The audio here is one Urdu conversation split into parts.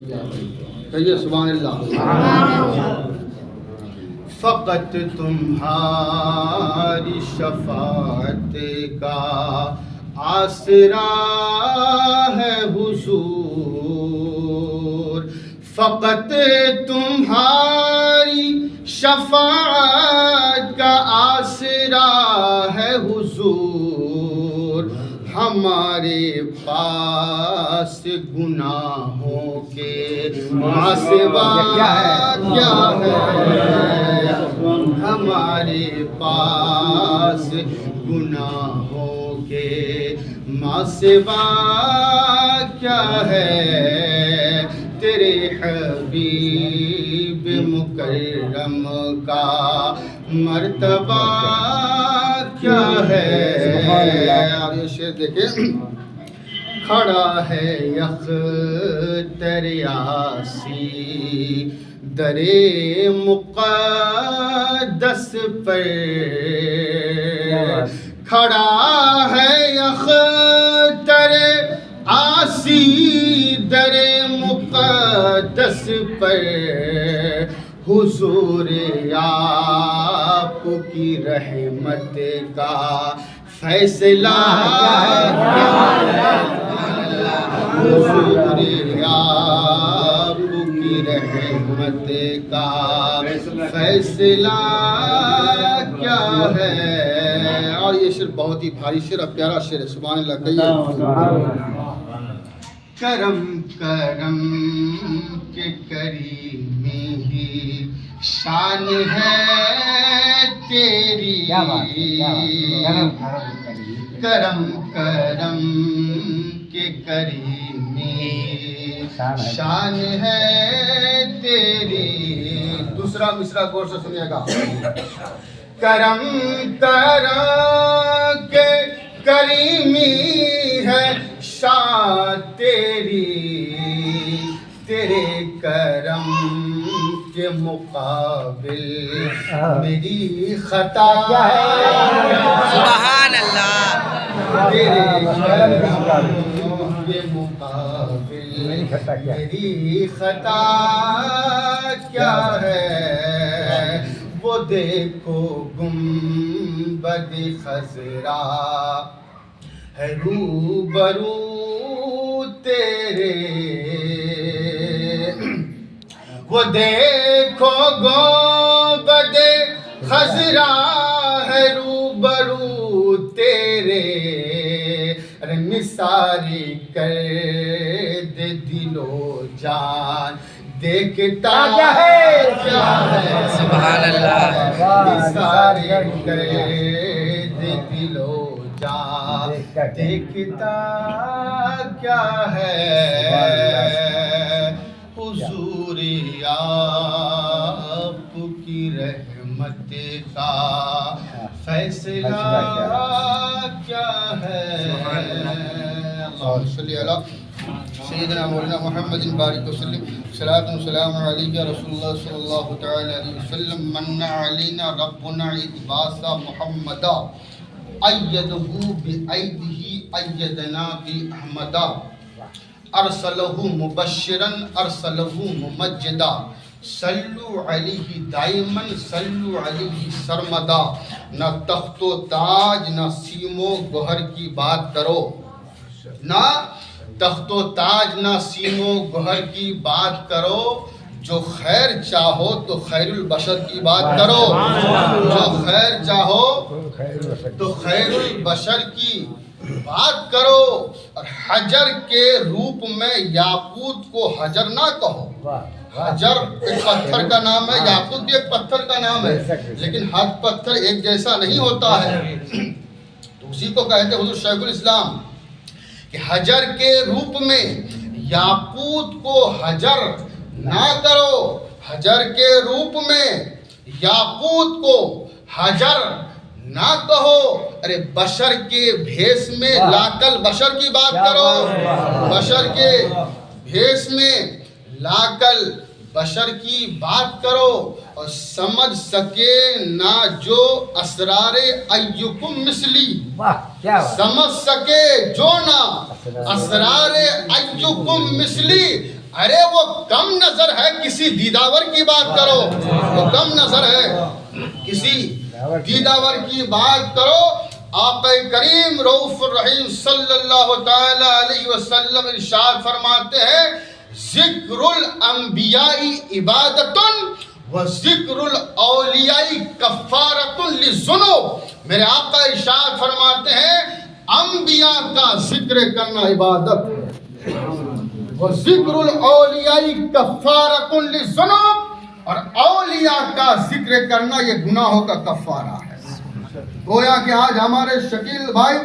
کہیے سبحان اللہ۔ فقط تمہاری شفاعت کا آسرا ہے حضور، فقط تمہاری شفاعت کا آسرا ہے حضور، ہمارے پاس گناہوں کے سوا کیا ہے، ہمارے پاس گناہوں کے سوا کیا ہے، تیرے حبیب مکرم کا مرتبہ کیا ہے۔ اور یہ شعر دیکھیں، کھڑا ہے یختر یاسی درے مقدس پر، کھڑا ہے یختر یاسی درے مقدس پر، حضور آپ کی رحمت کا فیصلہ کیا ہے، حضور آپ کی رحمت کا فیصلہ کیا ہے۔ اور یہ شعر بہت ہی بھاری شعر، پیارا شعر ہے، سبحان اللہ کہیے۔ کرم کرم کے کریمی ہی شان ہے تیری، کرم کرم کے کریمی شان ہے تیری۔ دوسرا مصرع غور سے سنیے گا، کرم کرم کے کریمی ہے شان تیری، تیرے کرم کے مقابل میری خطا سبحان اللہ، تیرے کرم کے مقابل میری خطا کیا ہے، وہ دیکھو گنبد خضرا ہے روبرو تیرے، وہ دیکھو گنبد خضرا ہے روبرو تیرے، نثاری کر دے دل و جان دیکھتا کیا ہے، سبحان اللہ، نثاری کر دے دل و جان دیکھتا کیا ہے، حضور آپ کی رحمت کا فیصلہ کیا ہے۔ اللہم صلی علی سیدنا مولانا محمد بارک وسلم، صلاۃ و سلام علیک یا رسول اللہ صلی اللہ تعالی علیہ وسلم۔ من علینا ربنا اتباسا محمدا، ایدہ بایدہ ایدنا باحمدا، ارسلہ مبشرا ارسلہ ممجدا، صلو علیہ دائما صلو علیہ سرمدا۔ نہ تخت و تاج نہ سیم و گوہر کی بات کرو، نہ تخت و تاج نہ سیم و گوہر کی بات کرو، جو خیر چاہو تو خیر البشر کی بات کرو، جو خیر چاہو تو خیر البشر کی بات کرو، اور حجر کے روپ میں یاقوت کو حجر نہ کہو۔ حجر ایک پتھر کا نام ہے، یاقوت بھی ایک پتھر کا نام ہے، لیکن ہر پتھر ایک جیسا نہیں ہوتا ہے، تو اسی کو کہتے ہیں حضور شیخ الاسلام کہ حجر کے روپ میں یاقوت کو حجر نہ کرو، حجر کے روپ میں یاقوت کو حجر نہ کہو، ارے بشر کے بھیس میں لا کر بشر کی بات کرو، بشر کے بھیس میں لا کر بشر کی بات کرو، اور سمجھ سکے نہ جو اسرار ایکم مثلی، سمجھ سکے جو نہ اسرار ایکم مثلی، ارے وہ کم نظر ہے، کسی دیداور کی بات کرو، وہ کم نظر ہے، کسی دیداور کی بات کرو۔ آقا کریم رؤوف الرحیم صلی اللہ تعالی علیہ وسلم ارشاد فرماتے ہیں ذکر الانبیاء عبادت و ذکر الاولیاء کفارۃ للذنوب۔ میرے آقا ارشاد فرماتے ہیں انبیاء کا ذکر کرنا عبادت ہے، و ذکر الاولیاء کفارۃ للذنوب، اور اولیاء کا ذکر کرنا یہ گناہوں کا کفارہ ہے۔ گویا کہ آج ہمارے شکیل بھائی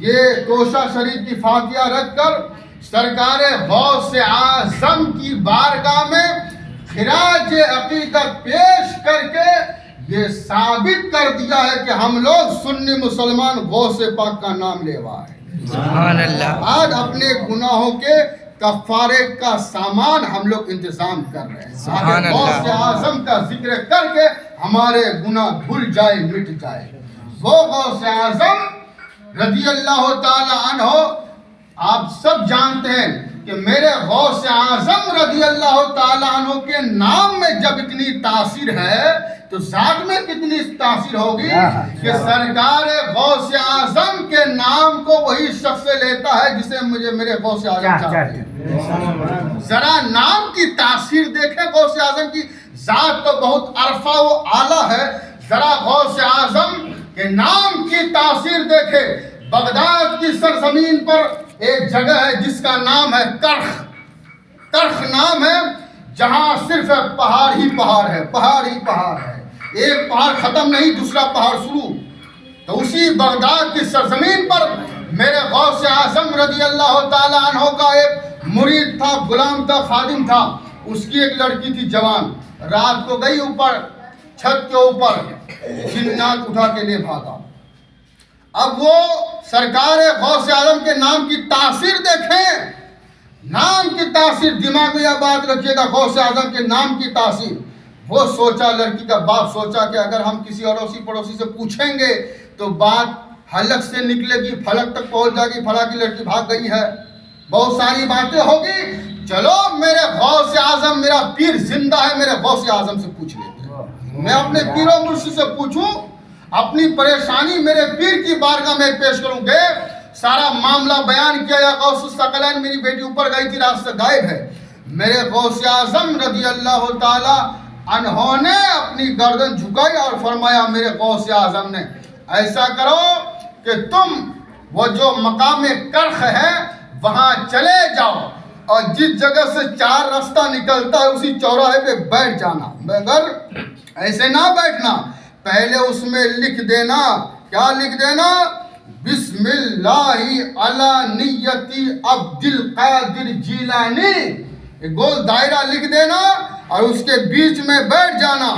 یہ توشہ شریف کی فاتحہ رکھ کر سرکار غوث اعظم کی بارگاہ میں خراج عقیدت پیش کر کے یہ ثابت کر دیا ہے کہ ہم لوگ سنی مسلمان غوث پاک کا نام لیوا ہے۔ سبحان اللہ۔ آج اپنے گناہوں کے کفارے کا سامان ہم لوگ انتظام کر رہے ہیں، سبحان اللہ۔ غوث اعظم کا ذکر کر کے ہمارے گناہ دھل جائے، مٹ جائے۔ وہ غوث اعظم رضی اللہ تعالی عنہ آپ سب جانتے ہیں کہ میرے غوث اعظم رضی اللہ تعالی عنہ کے نام میں جب اتنی تاثیر ہے تو ذات میں کتنی تاثیر ہوگی کہ سرکار غوث اعظم کے نام کو وہی شخص لیتا ہے جسے مجھے میرے غوث اعظم چاہتے ہیں۔ ذرا نام کی تاثیر دیکھیں، غوث اعظم کی ذات تو بہت عرفہ و اعلیٰ ہے، ذرا غوث اعظم کہ نام کی تاثیر دیکھے۔ بغداد کی سرزمین پر ایک جگہ ہے جس کا نام ہے کرخ۔ کرخ نام ہے جہاں صرف پہاڑ ہی پہاڑ ہے، پہاڑ ہی پہاڑ ہے، ایک پہاڑ ختم نہیں دوسرا پہاڑ شروع۔ تو اسی بغداد کی سرزمین پر میرے غوث اعظم رضی اللہ تعالی عنہ کا ایک مرید تھا، غلام تھا، خادم تھا۔ اس کی ایک لڑکی تھی جوان، رات کو گئی اوپر چھت کے اوپر، جنات اٹھا کے لے بھاگا۔ اب وہ سرکار غوث اعظم کے نام کی تاثیر دیکھیں، نام کی تاثیر، دماغ میں یہ بات رکھیے گا، غوث اعظم کے نام کی تاثیر۔ وہ سوچا، لڑکی کا باپ سوچا کہ اگر ہم کسی اڑوسی پڑوسی سے پوچھیں گے تو بات حلق سے نکلے گی، پھلک تک پہنچ جائے گی، فلاں کی لڑکی بھاگ گئی ہے، بہت ساری باتیں ہوگی۔ چلو میرے غوث اعظم، میرا پیر زندہ ہے، میرے غوث اعظم سے پوچھ لیتے ہیں، میں اپنے پیر و مرشد سے پوچھوں، اپنی پریشانی میرے پیر کی بارگاہ میں پیش کروں گے۔ سارا معاملہ بیان کیا، یا غوث الثقلین میری بیٹی اوپر گئی تھی، رات سے غائب ہے۔ میرے غوث اعظم رضی اللہ تعالی عنہ نے اپنی گردن جھکائی اور فرمایا میرے غوث اعظم نے ایسا کرو کہ تم وہ جو مقام کرخ ہے وہاں چلے جاؤ، اور جس جگہ سے چار راستہ نکلتا ہے اسی چوراہے پہ بیٹھ جانا، مگر ایسے نہ بیٹھنا، پہلے اس میں لکھ دینا، کیا لکھ دینا؟ بسم اللہ علی نیتی عبد القادر جیلانی، ایک گول دائرہ لکھ دینا اور اس کے بیچ میں بیٹھ جانا،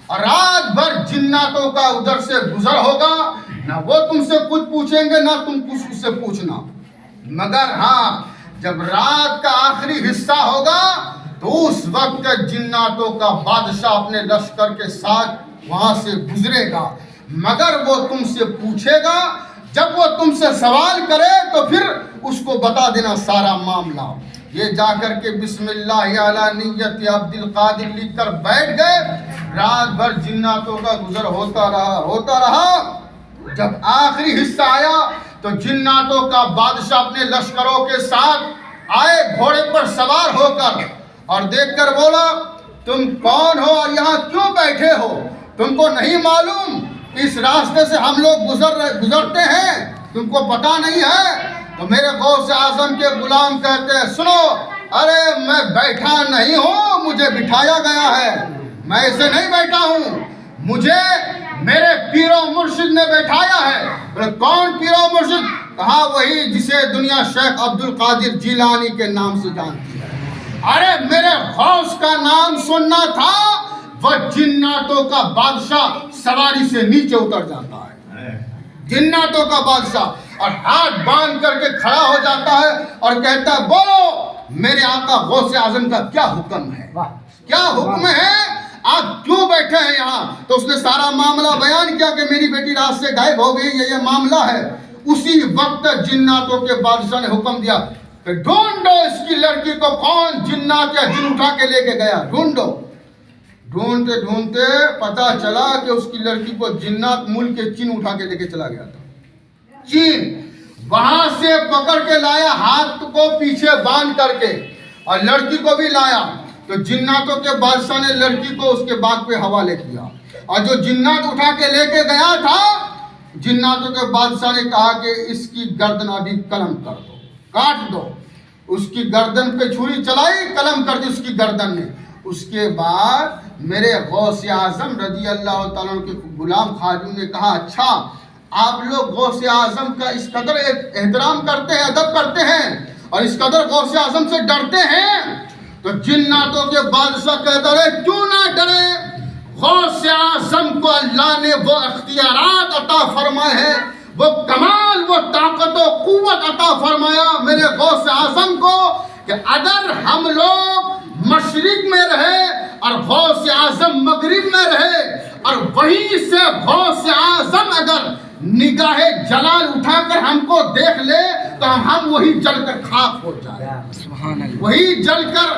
اور رات بھر جناتوں کا ادھر سے گزر ہوگا، نہ وہ تم سے کچھ پوچھیں گے نہ تم کچھ اس سے پوچھنا، مگر ہاں جب رات کا آخری حصہ ہوگا تو اس وقت جناتوں کا بادشاہ اپنے لشکر کے ساتھ وہاں سے گزرے گا، مگر وہ تم سے پوچھے گا، جب وہ تم سے سوال کرے تو پھر اس کو بتا دینا سارا معاملہ۔ یہ جا کر کے بسم اللہ علی نیت عبد القادر لکھ کر بیٹھ گئے، رات بھر جناتوں کا گزر ہوتا رہا۔ جب آخری حصہ آیا تو جناتوں کا بادشاہ اپنے لشکروں کے ساتھ آئے گھوڑے پر سوار ہو کر، اور دیکھ کر بولا تم کون ہو اور یہاں کیوں بیٹھے ہو؟ تم کو نہیں معلوم اس راستے سے ہم لوگ گزرتے ہیں، تم کو پتہ نہیں ہے؟ تو میرے غوث اعظم کے غلام کہتے ہیں سنو، ارے میں بیٹھا نہیں ہوں، مجھے بٹھایا گیا ہے، میں ایسے نہیں بیٹھا ہوں، مجھے میرے پیر و مرشد نے بیٹھایا ہے۔ بولے کون پیر و مرشد؟ کہا وہی جسے دنیا شیخ عبد القادر جیلانی کے نام سے جانتی ہے۔ ارے میرے غوث کا نام سننا تھا، وہ جناتوں کا بادشاہ سواری سے نیچے اتر جاتا ہے، جناتوں کا بادشاہ، اور ہاتھ باندھ کر کے کھڑا ہو جاتا ہے اور کہتا ہے بولو میرے آقا غوث اعظم کا کیا حکم ہے، کیا حکم ہے، آپ کیوں بیٹھے ہیں یہاں؟ تو اس نے سارا معاملہ بیان کیا کہ میری بیٹی رات سے غائب ہو گئی، یہ معاملہ ہے۔ اسی وقت جناتوں کے بادشاہ نے حکم دیا کہ ڈھونڈو اس کی لڑکی کو کون جنات یا جن اٹھا کے لے کے گیا، ڈھونڈو۔ ڈھونڈتے ڈھونڈتے پتا چلا کہ اس کی لڑکی کو جنات ملک کے چین اٹھا کے لے کے چلا گیا تھا، چین۔ وہاں سے پکڑ کے لایا، ہاتھ کو پیچھے باندھ کر کے، اور لڑکی کو بھی لایا۔ تو جناتوں کے بادشاہ نے لڑکی کو اس کے باغ پہ حوالے کیا، اور جو جنات اٹھا کے لے کے گیا تھا، جناتوں کے بادشاہ نے کہا کہ اس کی گردن ابھی قلم کر دو، کاٹ دو۔ اس کی گردن پہ چھری چلائی، قلم کر دی اس کی گردن نے۔ اس کے بعد میرے غوث اعظم رضی اللہ تعالیٰ عنہ کے غلام خواجوں نے کہا، اچھا آپ لوگ غوث اعظم کا اس قدر احترام کرتے ہیں، ادب کرتے ہیں، اور اس قدر غوث اعظم سے ڈرتے ہیں؟ تو جناتوں کے بادشاہ کہتا رہے، کیوں نہ ڈرے، غوث اعظم کو اللہ نے وہ اختیارات عطا فرمائے ہیں، وہ کمال، وہ طاقت و قوت عطا فرمایا میرے غوث اعظم کو، کہ اگر ہم لوگ مشرق میں رہے اور غوث اعظم مغرب میں رہے، اور وہیں سے غوث اعظم اگر نگاہ جلال اٹھا کر ہم کو دیکھ لے تو ہم وہی جل کر خاک ہو جائے، وہی جل کر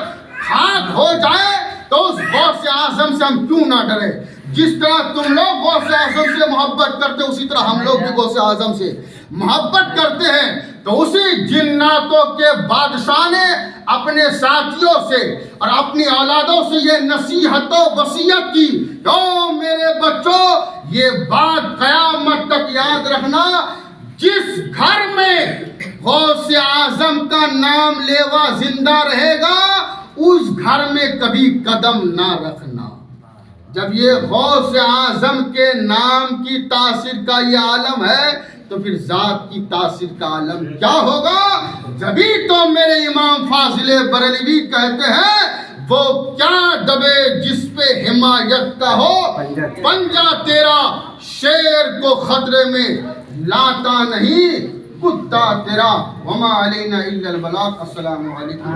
خاک ہو جائے۔ تو اس غوث اعظم سے ہم کیوں نہ ڈرے؟ جس طرح تم لوگ غوث اعظم سے محبت کرتے اسی طرح ہم لوگ بھی غوث اعظم سے محبت کرتے ہیں۔ تو اسی جناتوں کے بادشاہ نے اپنے ساتھیوں سے اور اپنی اولادوں سے یہ نصیحت و وصیت کی، تو میرے بچوں یہ بات قیامت تک یاد رکھنا، جس گھر میں غوث اعظم کا نام لیوا زندہ رہے گا اس گھر میں کبھی قدم نہ رکھنا۔ جب یہ غوث اعظم کے نام کی تاثیر کا یہ عالم ہے تو پھر ذات کی تاثیر کا عالم کیا ہوگا؟ جبھی تو میرے امام فاضل بریلوی کہتے ہیں، وہ کیا دبے جس پہ حمایت کا ہو، پنجہ تیرا شیر کو خطرے میں لاتا نہیں، کتا تیرا وما علینا الا البلاغ۔ السلام علیکم۔